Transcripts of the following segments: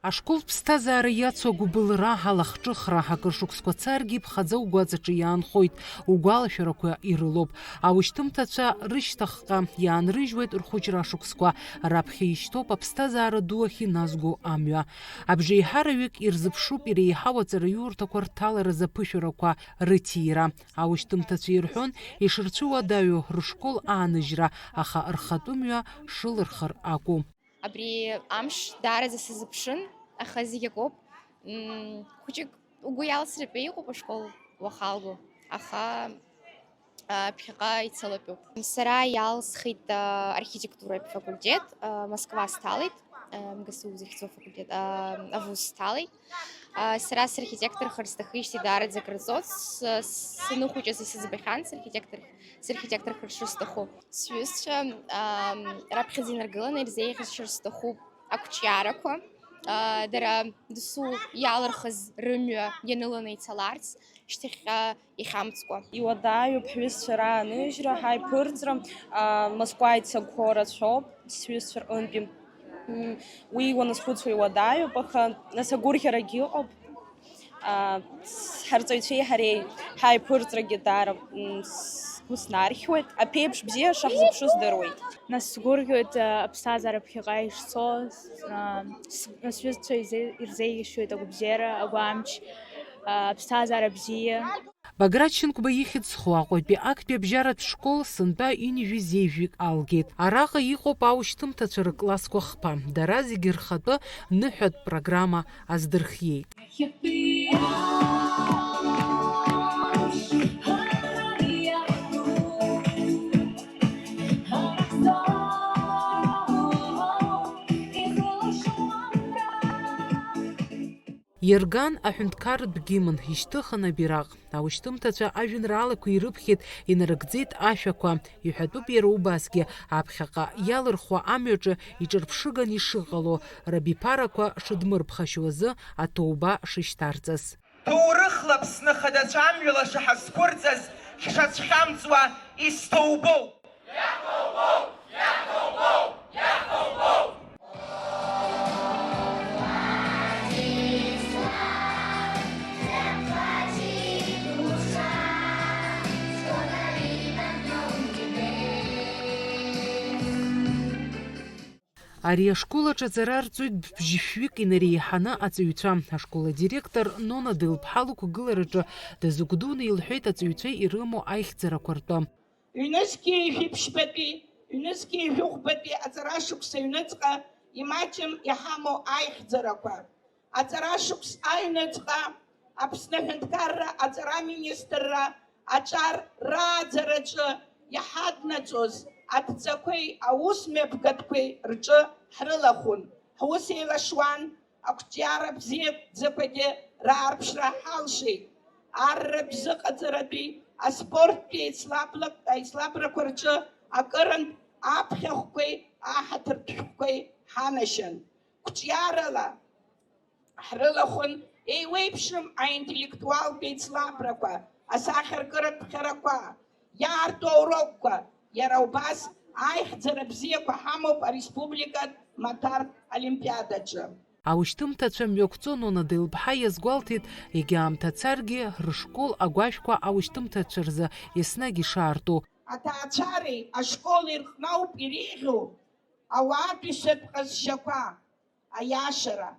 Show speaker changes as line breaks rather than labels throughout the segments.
Ашкол ԥсҭазаара иацу агәыбылра, алахҿыхра, акыршықәсқәа царгьы ԥхаӡа угәаҵаҿы иаанхоит, угәалашәарақәа ирылоуп. Аушьҭымҭацәа рышьҭахьҟа иаанрыжьуеит рхәыҷра ашықәсқәа, раԥхьа ишьҭоуп аԥсҭазаара ду ахь иназго амҩа. Абжеиҳараҩык ирзыԥшуп иреиҳау аҵараиурҭақәа рҭаларазы аԥышәарақәа рыҭира. Аушьҭымҭацәа ирҳәон ишырцәуадаҩу рышкол aanыжьра, аха рхатәы мҩа шылырхыр акәу.
Абри амш даараӡа сазыԥшын, аха зегь акоуп. Хәыҷык угәы иалсратәы иҟоуп ашкол уахалго, аха ԥхьаҟа ицалатәуп. Сара иалсхит архитектуратә факультет, Москва сҭалеит, МГСУ захьӡу факультет, авуз сҭалеит. Сара сархитекторхар сҭахижьҭеи даараӡа акырҵоит, саныхәыҷыз исыӡбахьан сархитекторхар шысҭаху. Сҩызцәа раԥхьаӡа инаргыланы ирзеиӷьасшьар сҭахуп ақәҿиарақәа, дара досу иалырхыз рымҩа ианыланы ицаларц, шьҭахьҟа ихьамҵкәа.
Иуадаҩуп ҳҩызцәа рааныжьра, ҳаиԥырҵра, Москва ицагәқәо рацәоуп сҩызцәа рҟынтәи. Уи уаназхәыцуа иуадаҩуп, аха нас агәырӷьарагьы ыҟоуп. Ҳарҵаҩцәеи ҳареи ҳаиԥырҵрагьы даара сгәы снархьуеит, аԥеиԥш бзиа шаҳзыԥшу здыруеит.
Нас сгәырӷьоит аԥсҭазаара ԥхьаҟа ишцо, сҩызцәа ирзеиӷьасшьоит агәабзиара, агәамч, аԥсҭазаара бзиа.
Баграт Шьынқәба ихьӡ-хо Аҟәатәи актәи абжьаратә школ сынтәа инижәи-зеижәик алгеит. Араҟа иҟоуп аушьҭымҭацәа рклассқәа хԥа. Дара зегьы рхатәы ныҳәатә программа аздырхиеит. Иарган аҳәынҭқарратә гимн, ишьҭыхын абираҟ. Аушьҭымҭацәа ажәеинраалақәа ирыԥхьеит, инарыгӡеит ашәақәа. Иҳәатәуп иара убасгьы, аԥхьаҟа иалырхуа амҩаҿы иҿырԥшыган ишыҟало, рабиԥарақәа шыдмырԥхашьо азы аҭоуба шышьҭарҵаз.
Ҭоурыхла Аԥсны хадацәа амҩала шаҳазқәырҵаз ҳшацәхьамҵуа исҭоубоуп! Иаҳҭоубоуп! Иаҳҭоубоуп! Иаҳҭоубоуп!
Ари ашкол аҿы аҵара арҵоит бжьышәҩык инареиҳаны аҵаҩцәа. Ашкол адиректор Нона Дылԥҳа лықәгылараҿы дазыгәдуны илҳәеит аҵаҩцәа ирымоу аихьӡарақәа ртәы.
Ҩнызқьи жәиԥшьбатәи, ҩнызқьи жәохәбатәи аҵара шықәса ҩныҵҟа имаҷым иҳамоу аихьӡарақәа. Аҵара шықәс аҩныҵҟа Аԥсны Аҳәынҭқарра аҵара аминистрра аҿар рааӡараҿы иҳаднаҵоз адҵақәеи аусмҩаԥгатәқәеи рҿы ҳрылахәын. Ҳус еилашуан, ақәҿиара бзиаӡақәагьы раарԥшра ҳалшеит. Арра бзыҟаҵаратәи, аспорттәи аицлабрақәа рҿы акырынтә аԥхьахәқәеи аҳаҭыртә шәҟәқәеи ҳанашьын. Қәҿиарала ҳрылахәын еиуеиԥшым аинтеллектуалтә еицлабрақәа, асахьаркыратә ԥхьарақәа, иаарту аурокқәа. Иара убас аихьӡара бзиақәа ҳамоуп ареспубликатә маҭәартә олимпиадаҿы.
Аушьҭымҭацәа мҩақәҵо Нона Дылԥҳа иазгәалҭеит, егьаамҭа царгьы рышкол агәашәқәа аушьҭымҭацәа рзы еснагь ишаарту.
Аҭаацәареи ашколи рҟны ауп иреиӷьу ауаатәыҩсатә ҟазшьақәа, аиашара,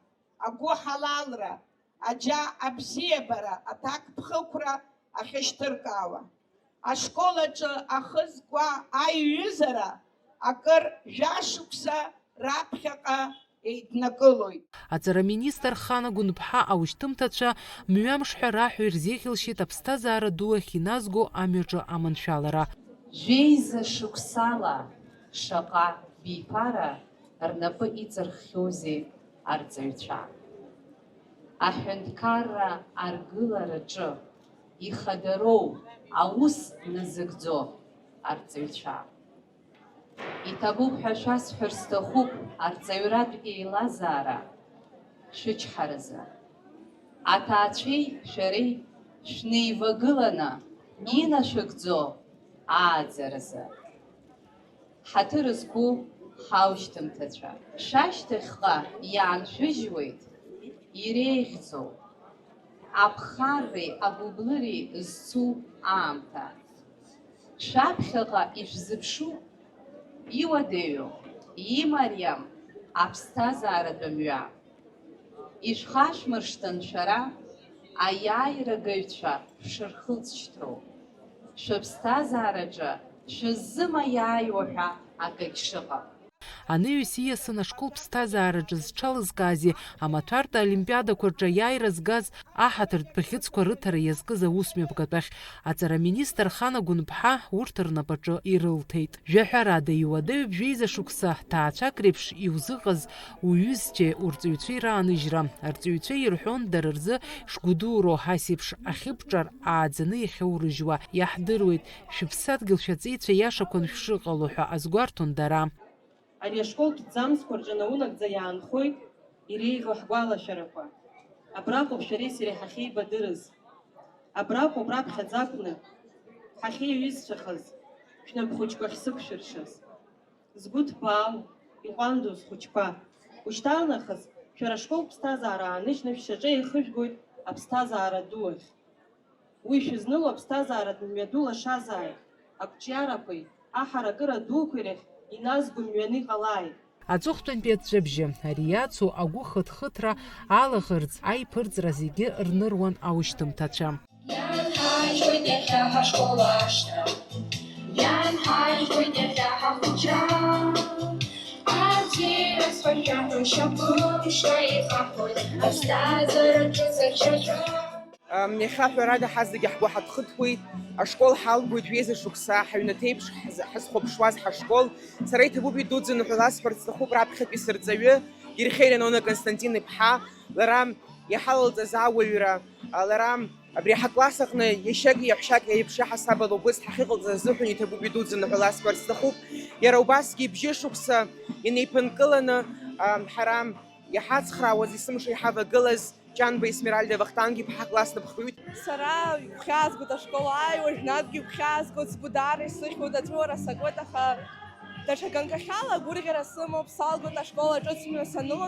агәы ҳалалра, аџьа абзиабара, аҭак ԥхықәра ахьышьҭыркаауа. Ашкол аҿы ахызкуа аиҩызара акыр жәашықәса раԥхьаҟа еиднакылоит.
Аҵараминистр Хана Гәынԥҳа аушьҭымҭацәа мҩамш ҳәа раҳәо ирзеиӷьалшьеит аԥсҭазаара ду ахь иназго амҩаҿы аманшәалара.
Жәеиза шықәсала шаҟа биԥара рнапы иҵырххьоузеи арҵаҩцәа. Аҳәынҭқарра аргылараҿы ихадароу аус назыгӡо арҵаҩцәа. Иҭабуп ҳәа шәасҳәар сҭахуп арҵаҩратә еилазаара шәычҳаразы. Аҭаацәеи шәареи шәнеивагыланы инашәыгӡо ааӡаразы. Ҳаҭыр зқәу ҳаушьҭымҭацәа. Шәашьҭахьҟа иааншәыжьуеит иреиӷьӡоу, аԥхарреи агәыблыреи зцу аамҭа. Шәаԥхьаҟа ишәзыԥшу, иуадаҩу, имариам аԥсҭазааратә мҩа. Ишәхашәмыршҭын шәара, аиааирагаҩцәа шәшырхылҵшьҭроу. Шәыԥсҭазаараҿы шәыззымаиааиуа ҳәа акагь шыҟам.
Аныҩс ииасын ашкол ԥсҭазаараҿы зҽалызкаази амаҭәартә аолимпиадақәа рҿы аиааира згаз аҳаҭыртә бӷьыцқәа рыҭара иазкыз аусмҩаԥгатәахь аҵараминистр Хана Гәынԥҳа урҭ рнапаҿы ирылҭеит. Жәаҳәарада иуадаҩ бжәеиза шықәса ҭаацәак реиԥш иузыҟаз уҩызцәеи урҵаҩцәеи рааныжьра. Арҵаҩцәеи ирҳәон дара рзы шгәыдуроу ҳасеиԥш ахьыбҿар ааӡаны иахьаурыжьуа иаҳдыруеит. Шәыԥсадгьыл шәаҵеицәа иашақәан шәшыҟало ҳәа азгәарҭон дара.
Ари ашкол ҭӡамцқәа рҿы наунагӡа иаанхоит иреиӷьу ҳгәалашәарақәа. Абраҟоуп шәареи сареи ҳахьеибадырыз. Абраҟоуп раԥхьаӡа акәны ҳахьеиҩызцәахаз шәнапхәыҷқәа ахьсықәшәыршаз. Згәы ҭбаау, иҟәандоу схәыҷқәа. Ушьҭалнахыс шәара ашкол ԥсҭазаара ааныжьны шәшьаҿа еихыжәгоит аԥсҭазаара ду ахь. Уи шәызныло аԥсҭазааратә мҩа ду лашазааит. Ақәҿиарақәеи, аҳаракыра дуқәеи рахь иназго мҩаны иҟалааит.
Аҵыхәтәантәи аҵәҵәабжьы, ари иацу агәы хыҭхыҭра, алаӷырӡ, аиԥырҵра зегьы рныруан аушьҭымҭацәа.
Ианҳажьуеит иахьа ҳашкол ашҭа, ианҳажьуеит иахьа ҳахәыҷра, абзиарас ҳашәаҳәо шьапымшла ихаҳхуеит аԥсҭазаараҿы сахьаҿа.
Иахьа ҳәарада ҳазегьы ҳгәы ҳадхыҭуеит, ашкол ҳалгоит жәеиза шықәса, ҳаҩнаҭеиԥш ҳазхәаԥшуаз ҳашкол. Сара иҭабуп идуӡӡаны ҳәа ласҳәарц сҭахуп раԥхьатәи сырҵаҩы Ирхеи Леонона Константин-иԥҳа, лара иҳалалҵаз ауаҩра, лара абри ҳакласс аҟны иашьаки иаҳәшьаки еиԥш иҳасабала убыс ҳахьыҟалҵаз азыҳәан иҭабуп идуӡӡаны ҳәа ласҳәарц сҭахуп. Иара убасгьы бжьы шықәса инеиԥынкыланы ҳара иҳацхраауаз есымша иҳавагылаз Ҷанба Есмеральда Вахтанг-иԥҳа классны ԥхҩҩ.
Сара игәхьаазгоит ашкол ааиуа, жәнатәгьы игәхьаазгоит, сгәыдара исыхьуеит, аҵәуара сакуеит, аха даҽа ганкахьала агәырӷьара сымоуп, салгоит ашкол аҿыцмҩа саныло.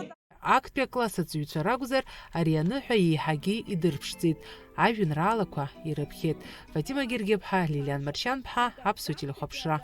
Актәи акласс аҵаҩцәа ракәзар, ари аныҳәа еиҳагьы идырԥшӡеит, ажәеинраалақәа ирыԥхьеит. Фатима Гергиԥҳа, Лилиан Маршьанԥҳа, Аԥсуа телехәаԥшра.